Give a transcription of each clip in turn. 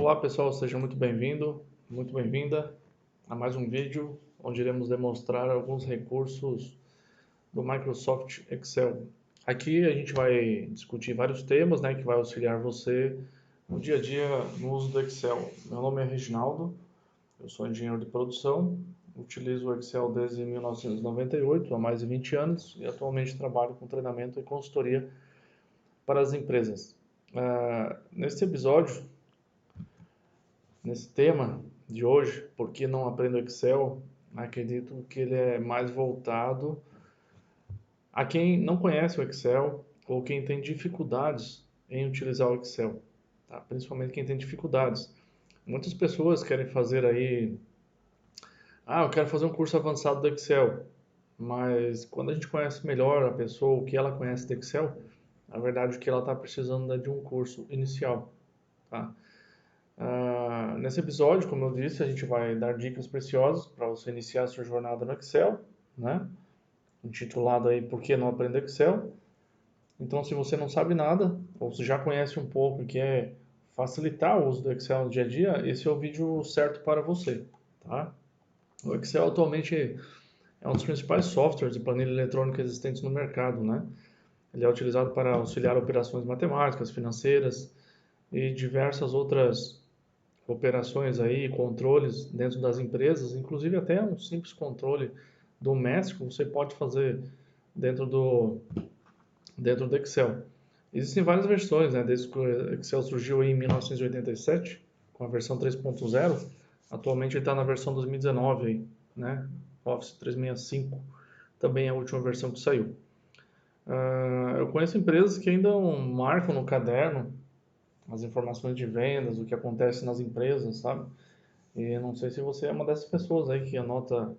Olá pessoal, seja muito bem-vindo, muito bem-vinda a mais um vídeo onde iremos demonstrar alguns recursos do Microsoft Excel. Aqui a gente vai discutir vários temas, que vai auxiliar você no dia a dia no uso do Excel. Meu nome é Reginaldo, eu sou engenheiro de produção, utilizo o Excel desde 1998, há mais de 20 anos, e atualmente trabalho com treinamento e consultoria para as empresas. Neste episódio, nesse tema de hoje, por que não aprendo Excel? Acredito que ele é mais voltado a quem não conhece o Excel ou quem tem dificuldades em utilizar o Excel, tá? Principalmente quem tem dificuldades. Muitas pessoas querem fazer aí, eu quero fazer um curso avançado do Excel, mas quando a gente conhece melhor a pessoa, o que ela conhece do Excel, na verdade o que ela está precisando é de um curso inicial, tá? Nesse episódio, como eu disse, a gente vai dar dicas preciosas para você iniciar a sua jornada no Excel, né? Intitulado aí Por que não aprender Excel? Então, se você não sabe nada, ou se já conhece um pouco e quer facilitar o uso do Excel no dia a dia, esse é o vídeo certo para você, tá? O Excel atualmente é um dos principais softwares de planilha eletrônica existentes no mercado, né? Ele é utilizado para auxiliar operações matemáticas, financeiras e diversas outras operações aí, controles dentro das empresas, inclusive até um simples controle doméstico você pode fazer dentro do Excel. Existem várias versões, né? Desde que o Excel surgiu em 1987, com a versão 3.0, atualmente ele está na versão 2019, aí, né? Office 365 também é a última versão que saiu. Eu conheço empresas que ainda marcam no caderno as informações de vendas, o que acontece nas empresas, sabe? E não sei se você é uma dessas pessoas aí que anota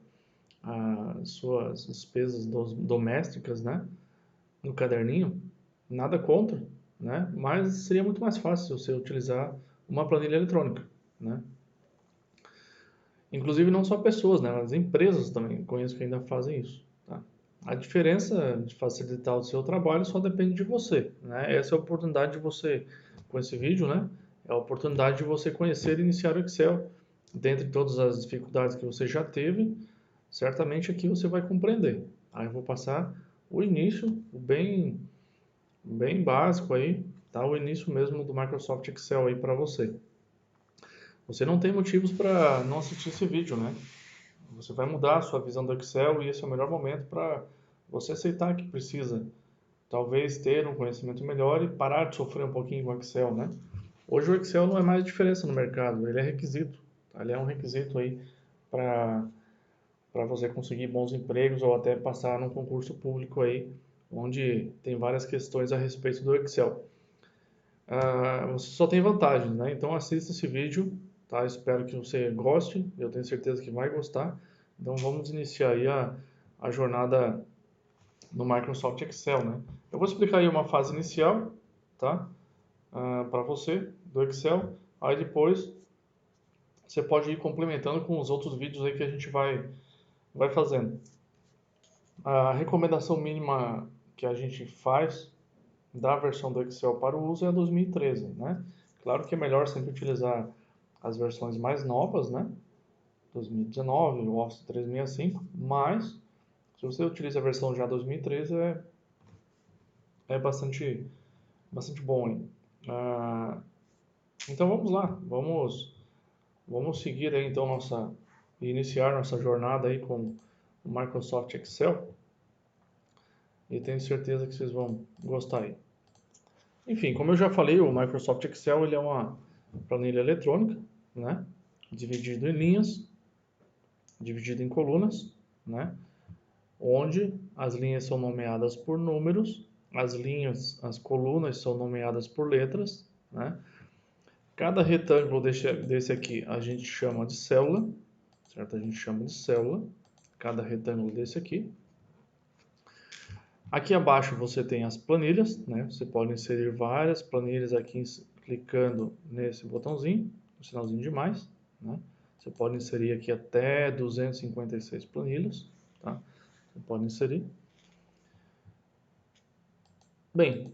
as suas despesas domésticas, né, no caderninho. Nada contra, né? Mas seria muito mais fácil você utilizar uma planilha eletrônica, né? Inclusive não só pessoas, né, mas empresas também conheço que ainda fazem isso, tá? A diferença de facilitar o seu trabalho só depende de você, né? Essa é a oportunidade de você, com esse vídeo, né? É a oportunidade de você conhecer e iniciar o Excel. Dentre todas as dificuldades que você já teve, certamente aqui você vai compreender. Aí eu vou passar o início, o bem básico aí, tá? O início mesmo do Microsoft Excel aí para você. Você não tem motivos para não assistir esse vídeo, né? Você vai mudar a sua visão do Excel e esse é o melhor momento para você aceitar que precisa, talvez, ter um conhecimento melhor e parar de sofrer um pouquinho com o Excel, né? Hoje o Excel não é mais diferença no mercado, ele é requisito, tá? Ele é um requisito aí para você conseguir bons empregos ou até passar num concurso público aí, onde tem várias questões a respeito do Excel. Você só tem vantagens, né? Então assista esse vídeo, tá? Espero que você goste, eu tenho certeza que vai gostar. Então vamos iniciar aí a jornada no Microsoft Excel, né? Eu vou explicar aí uma fase inicial, tá? Para você do Excel. Aí depois você pode ir complementando com os outros vídeos aí que a gente vai fazendo. A recomendação mínima que a gente faz da versão do Excel para o uso é a 2013, né? Claro que é melhor sempre utilizar as versões mais novas, né? 2019, o Office 365, mas se você utiliza a versão já 2013 é bastante bom, hein? Então vamos lá, vamos seguir aí então iniciar nossa jornada aí com o Microsoft Excel e tenho certeza que vocês vão gostar aí. Enfim, como eu já falei, o Microsoft Excel ele é uma planilha eletrônica, né? Dividido em linhas, dividido em colunas, né? Onde as linhas são nomeadas por números, as colunas são nomeadas por letras, né? Cada retângulo desse aqui a gente chama de célula, certo? A gente chama de célula, cada retângulo desse aqui. Aqui abaixo você tem as planilhas, né? Você pode inserir várias planilhas aqui clicando nesse botãozinho, o sinalzinho de mais, né? Você pode inserir aqui até 256 planilhas, tá? Você pode inserir. Bem,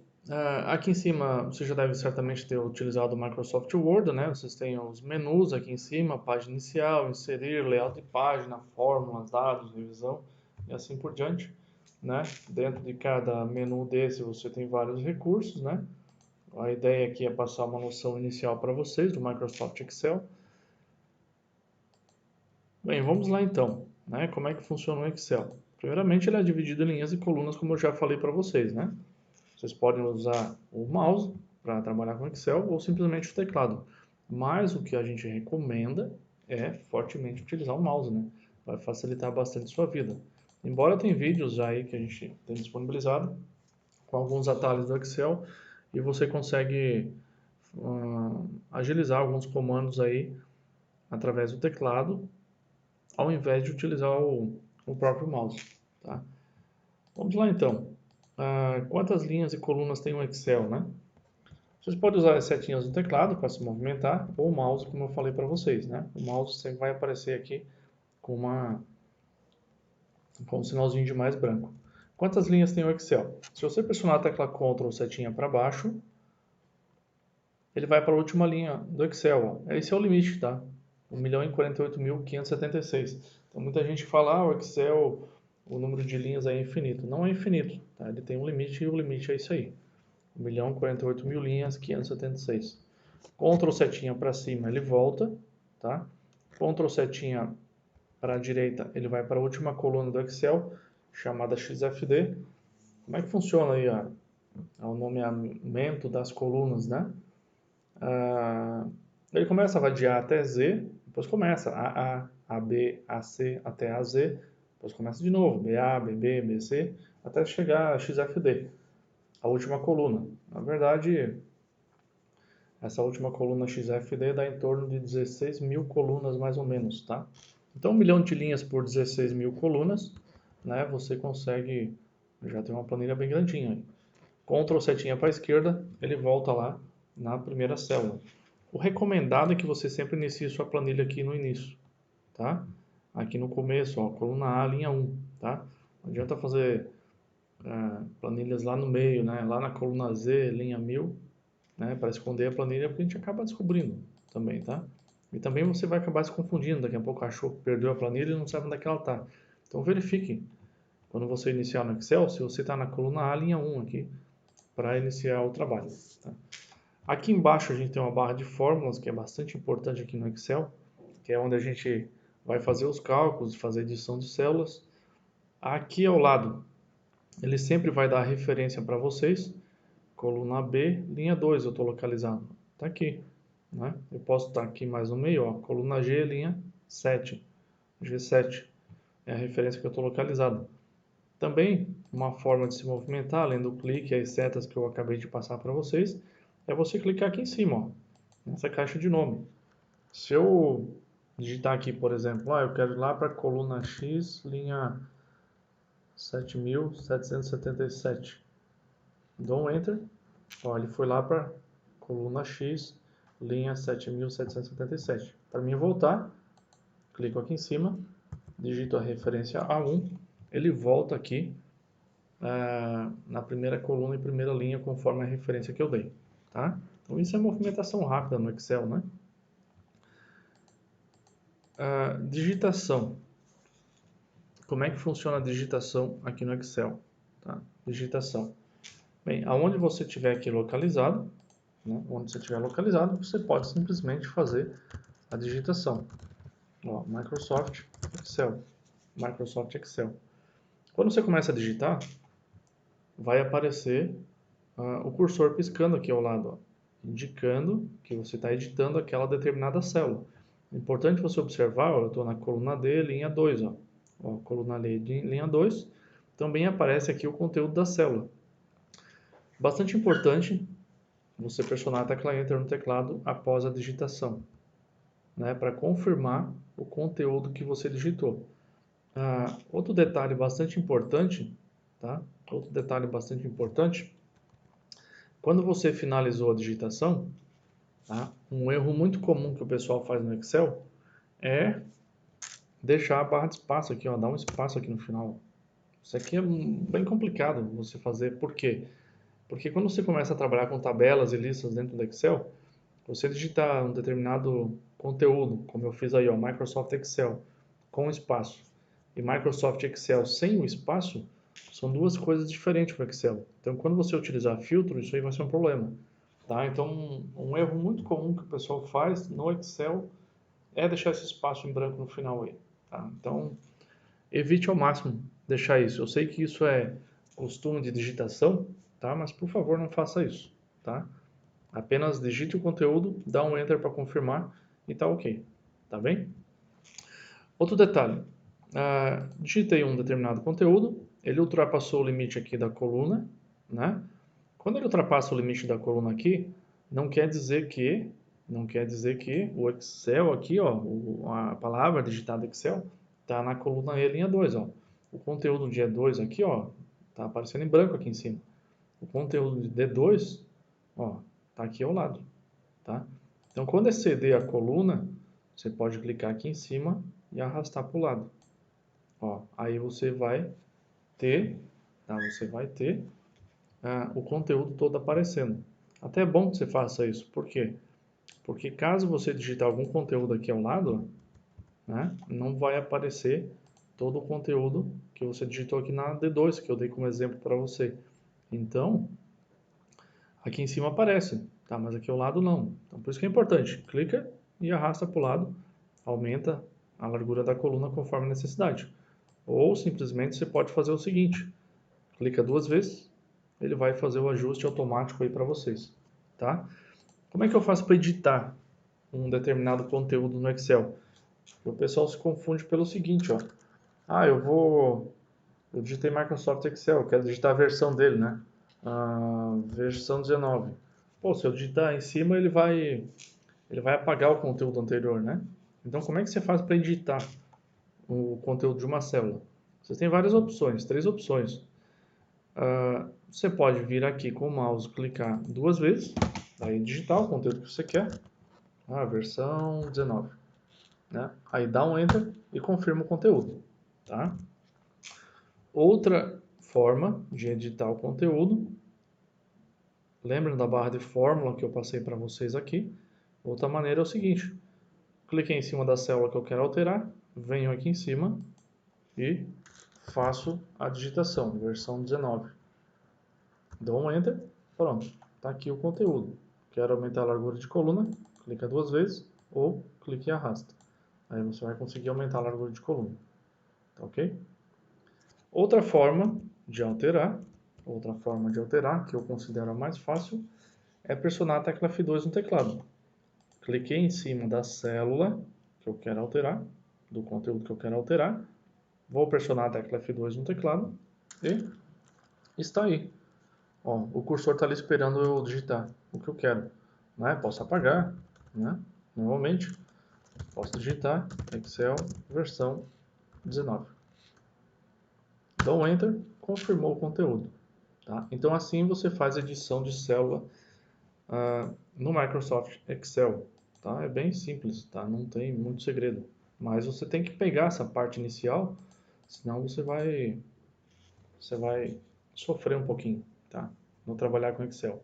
Aqui em cima você já deve certamente ter utilizado o Microsoft Word, né? Vocês têm os menus aqui em cima, página inicial, inserir, layout de página, fórmulas, dados, revisão e assim por diante, né? Dentro de cada menu desse você tem vários recursos, né? A ideia aqui é passar uma noção inicial para vocês do Microsoft Excel. Bem, vamos lá então, né? Como é que funciona o Excel? Primeiramente, ele é dividido em linhas e colunas, como eu já falei para vocês, né? Vocês podem usar o mouse para trabalhar com Excel ou simplesmente o teclado. Mas o que a gente recomenda é fortemente utilizar o mouse, né? Vai facilitar bastante a sua vida. Embora tem vídeos aí que a gente tem disponibilizado com alguns atalhos do Excel e você consegue agilizar alguns comandos aí através do teclado, ao invés de utilizar o próprio mouse, tá? Vamos lá então. Quantas linhas e colunas tem o Excel, né? Vocês podem usar as setinhas do teclado para se movimentar, ou o mouse, como eu falei para vocês, né? O mouse sempre vai aparecer aqui com um sinalzinho de mais branco. Quantas linhas tem o Excel? Se você pressionar a tecla Ctrl ou setinha para baixo, ele vai para a última linha do Excel. Ó. Esse é o limite, tá? 1.048.576. Então muita gente fala, o Excel, o número de linhas é infinito. Não é infinito, tá? Ele tem um limite e o limite é isso aí. 1.048.000 linhas, 576. Ctrl setinha para cima, ele volta, tá? Ctrl setinha para a direita, ele vai para a última coluna do Excel, chamada XFD. Como é que funciona aí o nomeamento das colunas, né? Ele começa a vadiar até Z, depois começa AA, AB, AC, até AZ, depois começa de novo, BA, BB, BC, até chegar a XFD, a última coluna. Na verdade, essa última coluna XFD dá em torno de 16 mil colunas mais ou menos, tá? Então 1 milhão de linhas por 16 mil colunas, né? Você consegue já ter uma planilha bem grandinha aí. Ctrl setinha para a esquerda, ele volta lá na primeira célula. O recomendado é que você sempre inicie sua planilha aqui no início, tá? Aqui no começo, ó, coluna A, linha 1, tá? Não adianta fazer planilhas lá no meio, né? Lá na coluna Z, linha 1000, né? Para esconder a planilha, porque a gente acaba descobrindo também, tá? E também você vai acabar se confundindo, daqui a pouco achou que perdeu a planilha e não sabe onde é que ela está. Então verifique, quando você iniciar no Excel, se você está na coluna A, linha 1 aqui, para iniciar o trabalho, tá? Aqui embaixo a gente tem uma barra de fórmulas, que é bastante importante aqui no Excel, que é onde a gente vai fazer os cálculos, fazer edição de células. Aqui ao lado, ele sempre vai dar a referência para vocês, coluna B, linha 2 eu estou localizado, está aqui, né? Eu posso estar aqui mais no meio, ó, coluna G, linha 7, G7, é a referência que eu estou localizado. Também, uma forma de se movimentar, além do clique e as setas que eu acabei de passar para vocês, é você clicar aqui em cima, ó, nessa caixa de nome. Se eu digitar aqui, por exemplo, eu quero ir lá para a coluna X, linha 7.777. Dou um Enter. Ó, ele foi lá para a coluna X, linha 7.777. Para mim voltar, clico aqui em cima, digito a referência A1, ele volta aqui na primeira coluna e primeira linha conforme a referência que eu dei, tá? Então isso é movimentação rápida no Excel, né? Digitação. Como é que funciona a digitação aqui no Excel? Tá? Digitação. Bem, aonde você tiver aqui localizado, né? Onde você estiver localizado, você pode simplesmente fazer a digitação. Ó, Microsoft Excel. Microsoft Excel. Quando você começa a digitar, vai aparecer o cursor piscando aqui ao lado, ó, indicando que você está editando aquela determinada célula. É importante você observar, ó, eu estou na coluna D, linha 2, ó. Ó, coluna D, linha 2, também aparece aqui o conteúdo da célula. Bastante importante você pressionar a tecla Enter no teclado após a digitação, né, para confirmar o conteúdo que você digitou. Outro detalhe bastante importante, tá? Outro detalhe bastante importante, quando você finalizou a digitação, tá? Um erro muito comum que o pessoal faz no Excel é deixar a barra de espaço aqui, ó, dar um espaço aqui no final. Isso aqui é bem complicado você fazer, por quê? Porque quando você começa a trabalhar com tabelas e listas dentro do Excel, você digitar um determinado conteúdo, como eu fiz aí, ó, Microsoft Excel com espaço e Microsoft Excel sem o espaço, são duas coisas diferentes para o Excel. Então, quando você utilizar filtro, isso aí vai ser um problema. Tá? Então, um erro muito comum que o pessoal faz no Excel é deixar esse espaço em branco no final aí. Tá? Então, evite ao máximo deixar isso. Eu sei que isso é costume de digitação, tá? Mas por favor não faça isso, tá? Apenas digite o conteúdo, dá um Enter para confirmar e tá ok, tá bem? Outro detalhe, digitei um determinado conteúdo, ele ultrapassou o limite aqui da coluna, né? Quando ele ultrapassa o limite da coluna aqui, não quer dizer que o Excel aqui, ó, a palavra digitada Excel, está na coluna E, linha 2, ó. O conteúdo de E2 aqui, ó, tá aparecendo em branco aqui em cima. O conteúdo de D2, ó, tá aqui ao lado, tá? Então, quando exceder a coluna, você pode clicar aqui em cima e arrastar para o lado. Ó, aí você vai ter, tá? Você vai ter o conteúdo todo aparecendo. Até é bom que você faça isso. Por quê? Porque caso você digitar algum conteúdo aqui ao lado, né, não vai aparecer todo o conteúdo que você digitou aqui na D2, que eu dei como exemplo para você. Então, aqui em cima aparece, tá? Mas aqui ao lado não. Então, por isso que é importante. Clica e arrasta para o lado, aumenta a largura da coluna conforme a necessidade. Ou simplesmente você pode fazer o seguinte: clica duas vezes, ele vai fazer o ajuste automático aí para vocês, tá? Como é que eu faço para editar um determinado conteúdo no Excel? O pessoal se confunde pelo seguinte, ó. Eu digitei Microsoft Excel, quero digitar a versão dele, né? Versão 19. Pô, se eu digitar em cima, ele vai apagar o conteúdo anterior, né? Então, como é que você faz para editar o conteúdo de uma célula? Você tem várias opções, três opções. Você pode vir aqui com o mouse, clicar duas vezes, aí digitar o conteúdo que você quer, versão 19, né? Aí dá um Enter e confirma o conteúdo, tá? Outra forma de editar o conteúdo, lembra da barra de fórmula que eu passei para vocês aqui? Outra maneira é o seguinte, cliquei em cima da célula que eu quero alterar, venho aqui em cima e faço a digitação, versão 19. Dou um Enter, pronto, está aqui o conteúdo. Quero aumentar a largura de coluna, clica duas vezes ou clique e arrasta. Aí você vai conseguir aumentar a largura de coluna, tá ok? Outra forma de alterar, que eu considero a mais fácil, é pressionar a tecla F2 no teclado. Cliquei em cima da célula que eu quero alterar, do conteúdo que eu quero alterar, vou pressionar a tecla F2 no teclado e está aí. Ó, o cursor está ali esperando eu digitar o que eu quero, né? Posso apagar, né? Normalmente, posso digitar Excel versão 19. Dou um Enter, confirmou o conteúdo. Tá? Então, assim você faz edição de célula no Microsoft Excel. Tá? É bem simples, tá? Não tem muito segredo. Mas você tem que pegar essa parte inicial, senão você vai sofrer um pouquinho, tá? No trabalhar com Excel.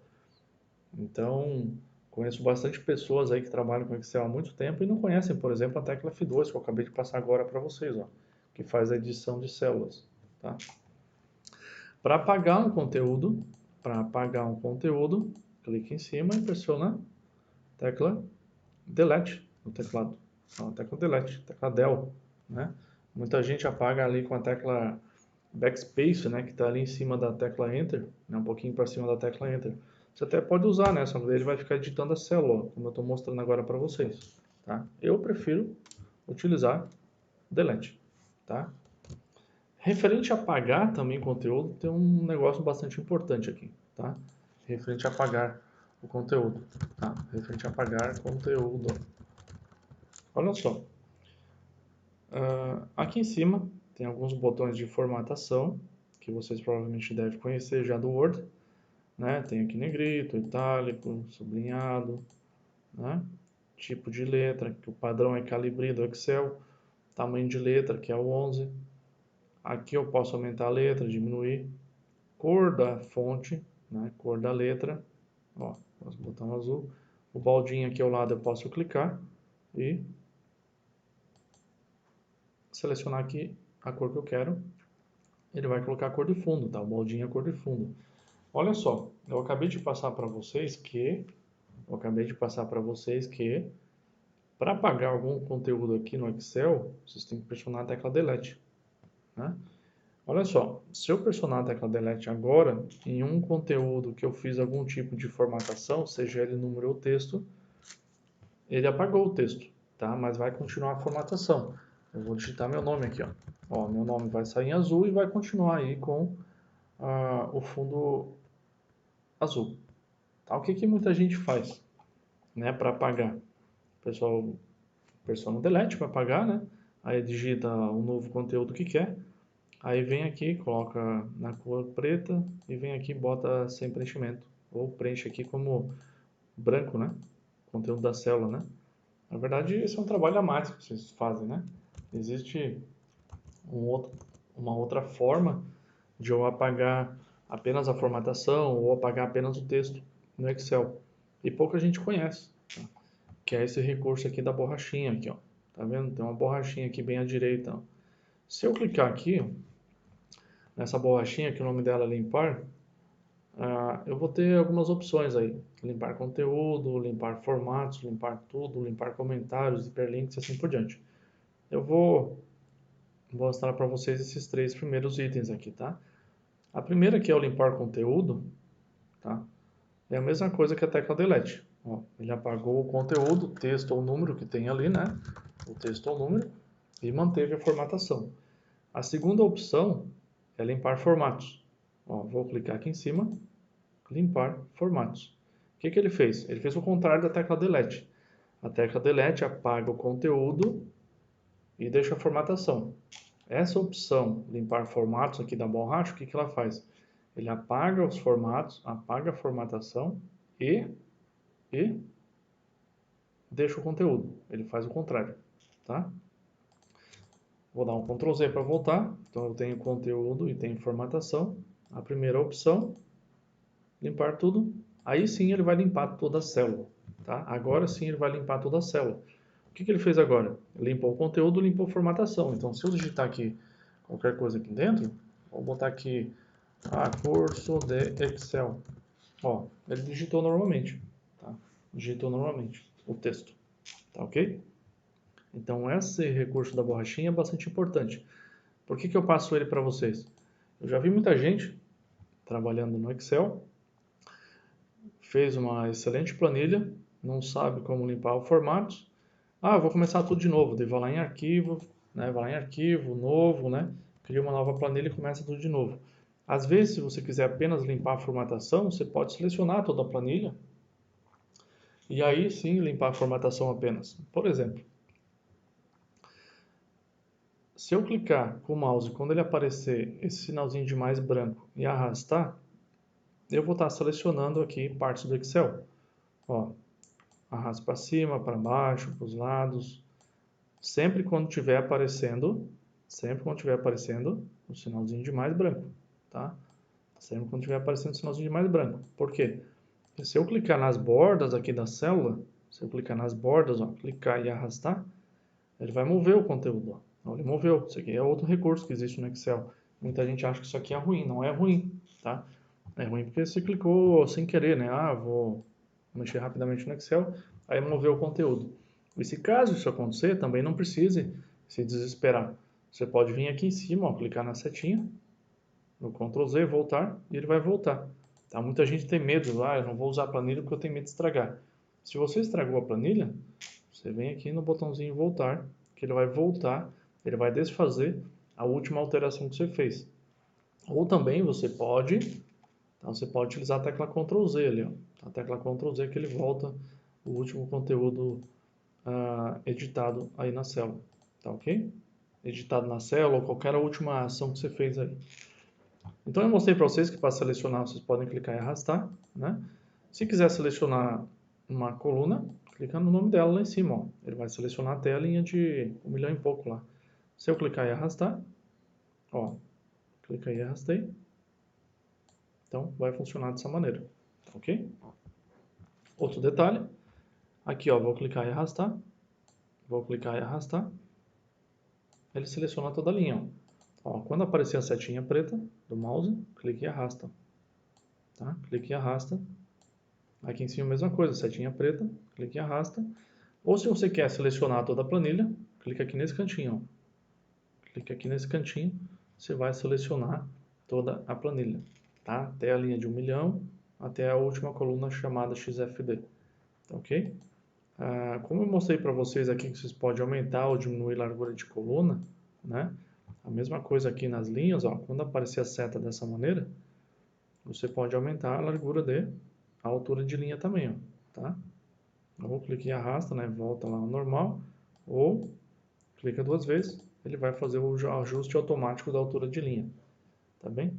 Então, conheço bastante pessoas aí que trabalham com Excel há muito tempo e não conhecem, por exemplo, a tecla F2, que eu acabei de passar agora para vocês, ó, que faz a edição de células, tá? Para apagar um conteúdo, clique em cima e pressiona a tecla Delete no teclado. Ó, tecla Delete, tecla Del, né? Muita gente apaga ali com a tecla Backspace, né, que está ali em cima da tecla Enter, né, um pouquinho para cima da tecla Enter. Você até pode usar, né, só que ele vai ficar editando a célula, como eu estou mostrando agora para vocês. Tá? Eu prefiro utilizar Delete. Tá? Referente a apagar também conteúdo, tem um negócio bastante importante aqui. Tá? Referente a apagar o conteúdo. Tá? Referente a apagar conteúdo. Olha só. Aqui em cima tem alguns botões de formatação, que vocês provavelmente devem conhecer já do Word. Né? Tem aqui negrito, itálico, sublinhado, né? Tipo de letra, que o padrão é Calibri do Excel, tamanho de letra, que é o 11. Aqui eu posso aumentar a letra, diminuir, cor da fonte, né? Cor da letra, ó, nosso botão azul. O baldinho aqui ao lado eu posso clicar e selecionar aqui a cor que eu quero. Ele vai colocar a cor de fundo, tá? O baldinho é a cor de fundo. Olha só, eu acabei de passar para vocês que para apagar algum conteúdo aqui no Excel, vocês têm que pressionar a tecla Delete, né? Olha só, se eu pressionar a tecla Delete agora, em um conteúdo que eu fiz algum tipo de formatação, seja ele número ou texto, ele apagou o texto, tá? Mas vai continuar a formatação. Eu vou digitar meu nome aqui, ó. Ó, meu nome vai sair em azul e vai continuar aí com o fundo azul. Tá? O que que muita gente faz, né, para apagar? O pessoal pressiona o Delete para apagar, né? Aí digita o novo conteúdo que quer. Aí vem aqui, coloca na cor preta e vem aqui e bota sem preenchimento. Ou preenche aqui como branco, né? Conteúdo da célula, né? Na verdade, esse é um trabalho a mais que vocês fazem, né? Existe uma outra forma de eu apagar apenas a formatação ou apagar apenas o texto no Excel. E pouca gente conhece, tá? Que é esse recurso aqui da borrachinha aqui, ó. Tá vendo? Tem uma borrachinha aqui bem à direita, ó. Se eu clicar aqui, ó, nessa borrachinha, que o nome dela é limpar, eu vou ter algumas opções aí. Limpar conteúdo, limpar formatos, limpar tudo, limpar comentários, hiperlinks e assim por diante. Eu vou mostrar para vocês esses três primeiros itens aqui, tá? A primeira, que é o limpar conteúdo, tá? É a mesma coisa que a tecla Delete. Ó, ele apagou o conteúdo, texto ou número que tem ali, né? O texto ou número, e manteve a formatação. A segunda opção é limpar formatos. Ó, vou clicar aqui em cima, limpar formatos. O que que ele fez? Ele fez o contrário da tecla Delete. A tecla Delete apaga o conteúdo e deixa a formatação. Essa opção, limpar formatos aqui da borracha, o que que ela faz? Ele apaga os formatos, apaga a formatação e deixa o conteúdo. Ele faz o contrário, tá? Vou dar um Ctrl Z para voltar. Então eu tenho conteúdo e tenho formatação. A primeira opção, limpar tudo. Aí sim ele vai limpar toda a célula, tá? Agora sim ele vai limpar toda a célula. O que que ele fez agora? Limpou o conteúdo, limpou a formatação. Então se eu digitar aqui qualquer coisa aqui dentro, vou botar aqui curso de Excel. Ó, ele digitou normalmente, tá? Digitou normalmente o texto, tá ok? Então esse recurso da borrachinha é bastante importante. Por que que eu passo ele para vocês? Eu já vi muita gente trabalhando no Excel, fez uma excelente planilha, não sabe como limpar o formato. Vou começar tudo de novo. Daí vai lá em arquivo, né? Vai lá em arquivo, novo, né? Cria uma nova planilha e começa tudo de novo. Às vezes, se você quiser apenas limpar a formatação, você pode selecionar toda a planilha e aí sim limpar a formatação apenas. Por exemplo, se eu clicar com o mouse, quando ele aparecer esse sinalzinho de mais branco e arrastar, eu vou estar selecionando aqui partes do Excel. Ó, arrasto para cima, para baixo, para os lados. Sempre quando estiver aparecendo o sinalzinho de mais branco, tá? Sempre quando estiver aparecendo o sinalzinho de mais branco. Por quê? Porque se eu clicar nas bordas aqui da célula, se eu clicar nas bordas, ó, clicar e arrastar, ele vai mover o conteúdo, ó. Ele moveu. Isso aqui é outro recurso que existe no Excel. Muita gente acha que isso aqui é ruim. Não é ruim, tá? É ruim porque você clicou sem querer, né? Vou mexer rapidamente no Excel, aí moveu o conteúdo. E se caso isso acontecer, também não precise se desesperar. Você pode vir aqui em cima, ó, clicar na setinha, no Ctrl Z, voltar, e ele vai voltar. Tá? Muita gente tem medo, eu não vou usar a planilha porque eu tenho medo de estragar. Se você estragou a planilha, você vem aqui no botãozinho voltar, que ele vai voltar, ele vai desfazer a última alteração que você fez. Ou também você pode utilizar a tecla Ctrl Z ali, ó. A tecla Ctrl Z que ele volta o último conteúdo editado aí na célula, tá ok? Editado na célula ou qualquer última ação que você fez aí. Então eu mostrei para vocês que para selecionar vocês podem clicar e arrastar, né? Se quiser selecionar uma coluna, clica no nome dela lá em cima, ó. Ele vai selecionar até a linha de 1 milhão e pouco lá. Se eu clicar e arrastar, ó, clica e arrastei, Então, vai funcionar dessa maneira, ok? Outro detalhe, aqui ó, vou clicar e arrastar, ele seleciona toda a linha, ó. Quando aparecer a setinha preta do mouse, clique e arrasta, tá? Clique e arrasta. Aqui em cima a mesma coisa, setinha preta, clique e arrasta. Ou se você quer selecionar toda a planilha, clica aqui nesse cantinho, ó. Clica aqui nesse cantinho, você vai selecionar toda a planilha, tá? Até a linha de 1 milhão, até a última coluna chamada XFD, ok? Como eu mostrei para vocês aqui que vocês podem aumentar ou diminuir a largura de coluna, né? A mesma coisa aqui nas linhas, ó, quando aparecer a seta dessa maneira, você pode aumentar a largura a altura de linha também, ó, tá? Ou clique e arrasta, né? Volta lá ao normal, ou clica 2 vezes, ele vai fazer o ajuste automático da altura de linha, tá bem?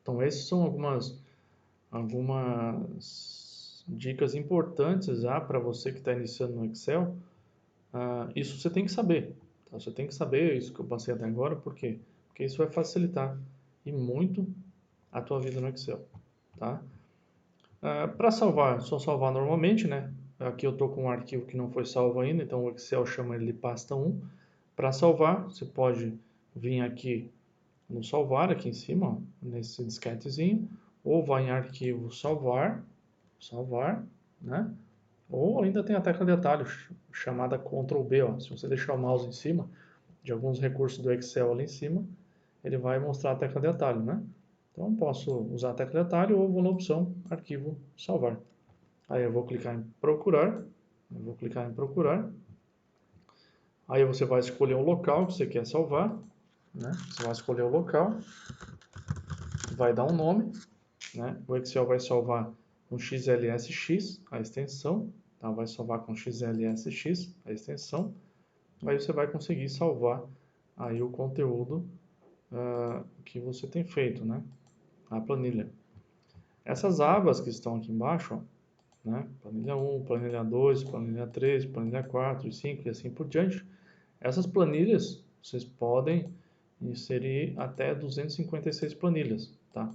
Então, essas são algumas dicas importantes para você que está iniciando no Excel. Isso você tem que saber, tá? Você tem que saber isso que eu passei até agora, por quê? Porque isso vai facilitar e muito a tua vida no Excel, tá? Para salvar, só salvar normalmente, né? Aqui eu estou com um arquivo que não foi salvo ainda, então o Excel chama ele de pasta 1. Para salvar, você pode vir aqui no salvar, aqui em cima, ó, nesse disquetezinho, ou vai em arquivo salvar, né? Ou ainda tem a tecla de atalho chamada Ctrl B, ó. Se você deixar o mouse em cima de alguns recursos do Excel ali em cima, ele vai mostrar a tecla de atalho, né? Então posso usar a tecla de atalho ou vou na opção arquivo salvar. Aí eu vou clicar em procurar, Aí você vai escolher o local que você quer salvar, né? Você vai escolher o local, vai dar um nome, né? O Excel vai salvar com XLSX, a extensão, tá? Vai salvar com XLSX, a extensão. Aí você vai conseguir salvar aí o conteúdo que você tem feito, né? A planilha. Essas abas que estão aqui embaixo, ó, né? Planilha 1, planilha 2, planilha 3, planilha 4 e 5 e assim por diante. Essas planilhas, vocês podem inserir até 256 planilhas, tá?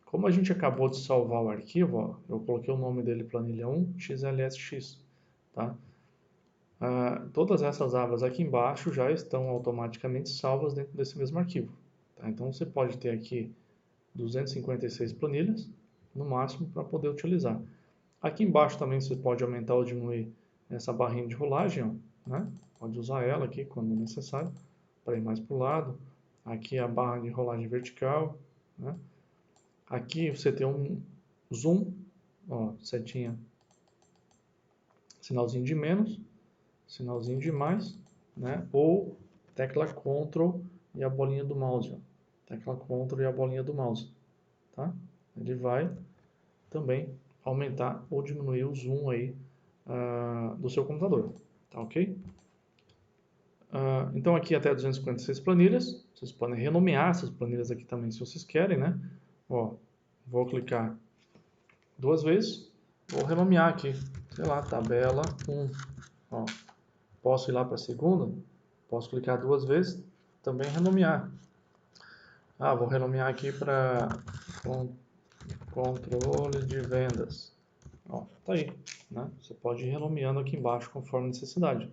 Como a gente acabou de salvar o arquivo, ó, eu coloquei o nome dele planilha 1 XLSX, tá? Todas essas abas aqui embaixo já estão automaticamente salvas dentro desse mesmo arquivo, tá? Então você pode ter aqui 256 planilhas, no máximo, para poder utilizar. Aqui embaixo também você pode aumentar ou diminuir essa barrinha de rolagem, ó, né? Pode usar ela aqui quando necessário, para ir mais para o lado. Aqui a barra de rolagem vertical, né? Aqui você tem um zoom, ó, setinha, sinalzinho de menos, sinalzinho de mais, né? Ou tecla Ctrl e a bolinha do mouse, ó. Tecla Ctrl e a bolinha do mouse, tá? Ele vai também aumentar ou diminuir o zoom aí do seu computador, tá ok? Então aqui até 256 planilhas, vocês podem renomear essas planilhas aqui também se vocês querem, né? Ó, vou clicar 2 vezes, vou renomear aqui, sei lá, tabela 1, ó. Posso ir lá para a segunda, posso clicar 2 vezes, também renomear. Vou renomear aqui para controle de vendas. Ó, tá aí, né? Você pode ir renomeando aqui embaixo conforme necessidade.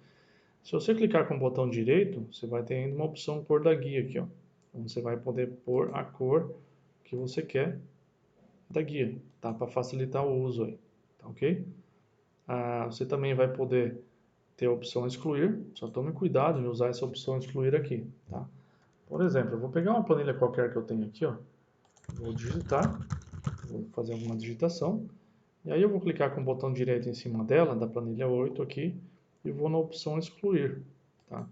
Se você clicar com o botão direito, você vai ter ainda uma opção cor da guia aqui, ó. Então você vai poder pôr a cor que você quer da guia, tá? Para facilitar o uso aí, tá ok? Você também vai poder ter a opção excluir, só tome cuidado em usar essa opção excluir aqui, tá? Por exemplo, eu vou pegar uma planilha qualquer que eu tenho aqui, ó. Vou digitar, vou fazer alguma digitação. E aí eu vou clicar com o botão direito em cima dela, da planilha 8 aqui, e vou na opção excluir, tá?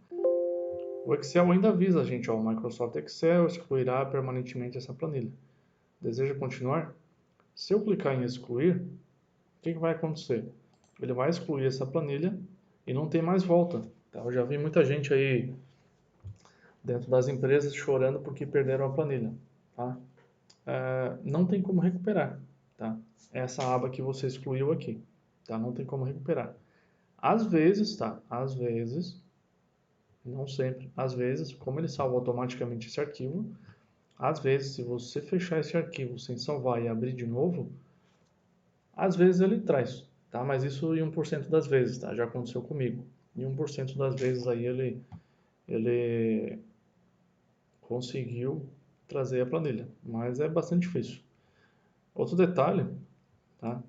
O Excel ainda avisa a gente, ó, o Microsoft Excel excluirá permanentemente essa planilha. Deseja continuar? Se eu clicar em excluir, o que vai acontecer? Ele vai excluir essa planilha e não tem mais volta, tá? Eu já vi muita gente aí dentro das empresas chorando porque perderam a planilha, tá? Não tem como recuperar, tá? Essa aba que você excluiu aqui, tá? Não tem como recuperar. Às vezes, tá? Às vezes, não sempre, às vezes, como ele salva automaticamente esse arquivo, Às vezes, se você fechar esse arquivo sem salvar e abrir de novo, às vezes ele traz, tá? Mas isso em 1% das vezes, tá? Já aconteceu comigo. Em 1% das vezes aí ele conseguiu trazer a planilha, mas é bastante difícil. Outro detalhe, tá?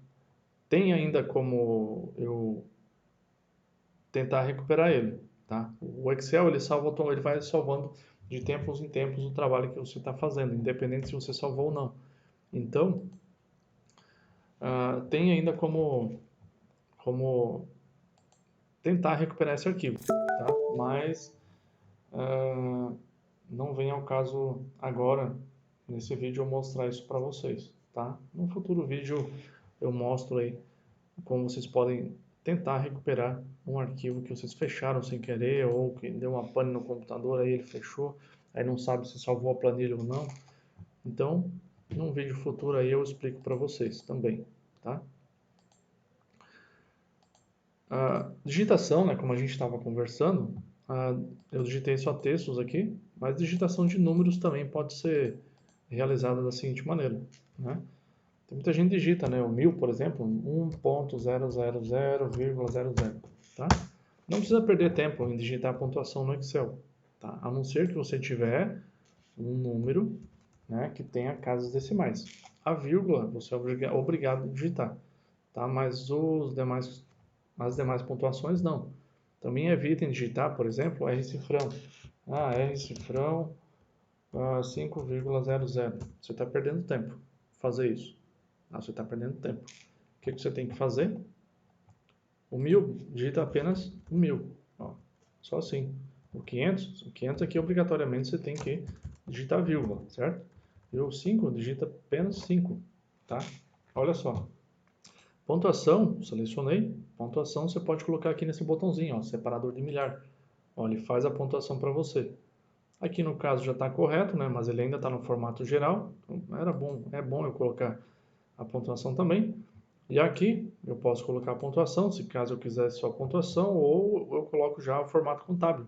Tem ainda como eu tentar recuperar ele, tá? O Excel ele vai salvando de tempos em tempos o trabalho que você está fazendo, independente se você salvou ou não. Então, tem ainda como tentar recuperar esse arquivo, tá? Mas não vem ao caso agora, nesse vídeo, eu mostrar isso para vocês, tá? No futuro vídeo eu mostro aí como vocês podem tentar recuperar um arquivo que vocês fecharam sem querer ou que deu uma pane no computador, aí ele fechou, aí não sabe se salvou a planilha ou não. Então, num vídeo futuro aí eu explico para vocês também, tá? A digitação, né, como a gente estava conversando, eu digitei só textos aqui, mas digitação de números também pode ser realizada da seguinte maneira, né? Tem muita gente que digita, né, o 1000, por exemplo, 1.000,00, tá? Não precisa perder tempo em digitar a pontuação no Excel, tá? A não ser que você tiver um número, né, que tenha casas decimais. A vírgula você é obrigado a digitar, tá? Mas as demais pontuações não. Também evitem digitar, por exemplo, R cifrão. R cifrão 5,00. Você está perdendo tempo fazer isso. Você está perdendo tempo. O que você tem que fazer? O 1000, digita apenas o 1000. Ó, só assim. O 500 aqui obrigatoriamente você tem que digitar vírgula, certo? E o 5, digita apenas 5, tá? Olha só. Pontuação, selecionei. Pontuação você pode colocar aqui nesse botãozinho, ó, separador de milhar. Ó, ele faz a pontuação para você. Aqui no caso já está correto, né? Mas ele ainda está no formato geral. Então, é bom eu colocar a pontuação também. E aqui eu posso colocar a pontuação, se caso eu quiser só a pontuação, ou eu coloco já o formato contábil.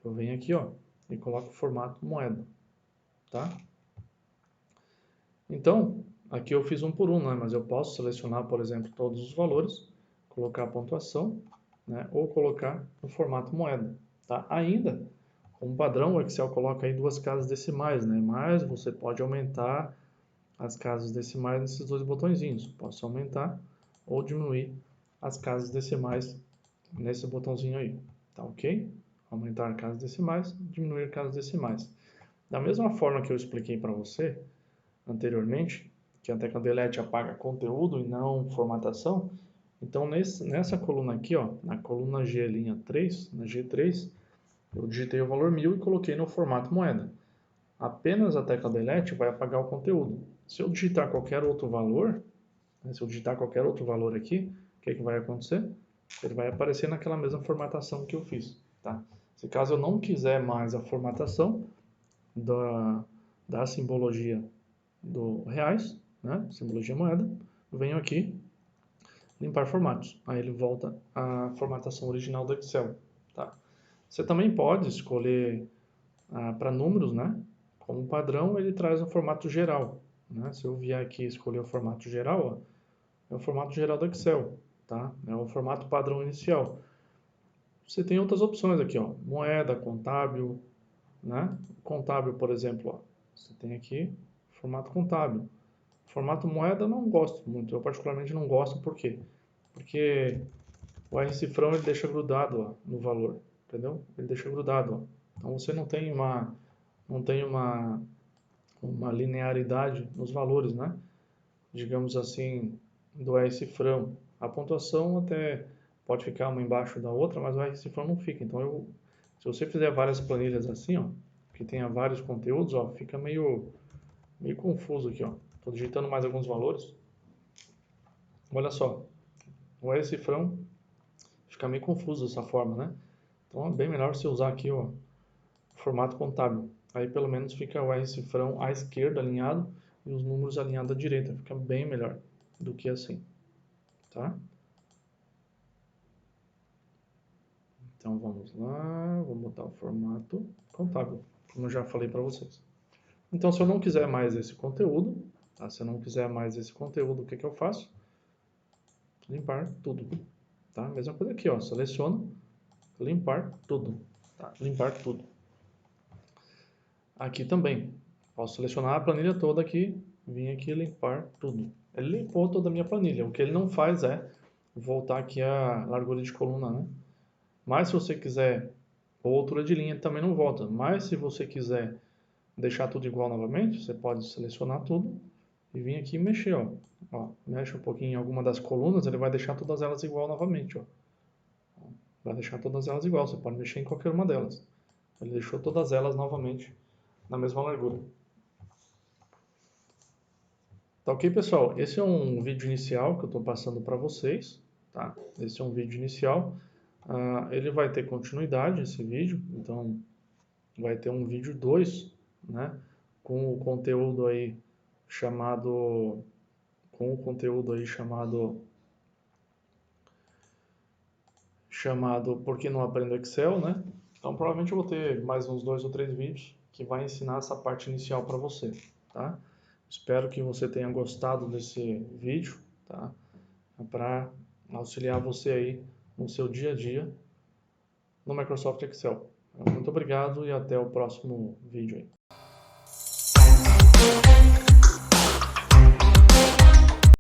Eu venho aqui, ó, e coloco o formato moeda, tá? Então, aqui eu fiz um por um, né? Mas eu posso selecionar, por exemplo, todos os valores, colocar a pontuação, né? Ou colocar no formato moeda, tá? Ainda, como padrão, o Excel coloca aí 2 casas decimais, né? Mas você pode aumentar as casas decimais nesses 2 botõezinhos. Posso aumentar ou diminuir as casas decimais nesse botãozinho aí, tá ok? Aumentar casas decimais, diminuir casas decimais. Da mesma forma que eu expliquei para você anteriormente, que a tecla Delete apaga conteúdo e não formatação, então nessa coluna aqui, ó, na coluna G, linha 3, na G3, eu digitei o valor 1000 e coloquei no formato moeda. Apenas a tecla Delete vai apagar o conteúdo. Se eu digitar qualquer outro valor, né, se eu digitar qualquer outro valor aqui, o que vai acontecer? Ele vai aparecer naquela mesma formatação que eu fiz, tá? Se caso eu não quiser mais a formatação da simbologia do reais, né, simbologia moeda, eu venho aqui, limpar formatos. Aí ele volta à formatação original do Excel, tá? Você também pode escolher para números, né? Como padrão, ele traz o formato geral, né? Se eu vier aqui e escolher o formato geral, ó, é o formato geral do Excel, tá? É o formato padrão inicial. Você tem outras opções aqui, ó, moeda, contábil, né? Contábil, por exemplo, ó, você tem aqui formato contábil. Formato moeda eu não gosto muito, eu particularmente não gosto, por quê? Porque o R-cifrão ele deixa grudado, ó, no valor, entendeu? Ele deixa grudado, ó. Então você não tem uma linearidade nos valores, né? Digamos assim, do R-cifrão. A pontuação até pode ficar uma embaixo da outra, mas o R-cifrão não fica. Então, se você fizer várias planilhas assim, ó, que tenha vários conteúdos, ó, fica meio confuso aqui, ó. Estou digitando mais alguns valores. Olha só, o R-cifrão fica meio confuso dessa forma, né? Então é bem melhor você usar aqui ó, o formato contábil. Aí pelo menos fica o R-cifrão à esquerda alinhado e os números alinhados à direita. Fica bem melhor do que assim, tá? Então vamos lá, vou botar o formato contábil, como eu já falei para vocês. Então, se eu não quiser mais esse conteúdo, tá? Se eu não quiser mais esse conteúdo, o que que eu faço? Limpar tudo, tá? Mesma coisa aqui, ó, seleciono, limpar tudo, tá? Limpar tudo. Aqui também, posso selecionar a planilha toda aqui, vim aqui limpar tudo. Ele limpou toda a minha planilha. O que ele não faz é voltar aqui a largura de coluna, né? Mas se você quiser altura de linha, ele também não volta. Mas se você quiser deixar tudo igual novamente, você pode selecionar tudo e vir aqui e mexer, ó. Ó, mexe um pouquinho em alguma das colunas, ele vai deixar todas elas igual novamente, ó. Vai deixar todas elas igual, você pode mexer em qualquer uma delas. Ele deixou todas elas novamente na mesma largura. Tá ok, pessoal? Esse é um vídeo inicial que eu estou passando para vocês, tá? Esse é um vídeo inicial. Ele vai ter continuidade, esse vídeo, então vai ter um vídeo 2, né? Com o conteúdo aí chamado Por que não aprendo Excel, né? Então provavelmente eu vou ter mais uns 2 ou 3 vídeos que vai ensinar essa parte inicial para você, tá? Espero que você tenha gostado desse vídeo, tá? Para auxiliar você aí no seu dia a dia no Microsoft Excel. Muito obrigado e até o próximo vídeo aí.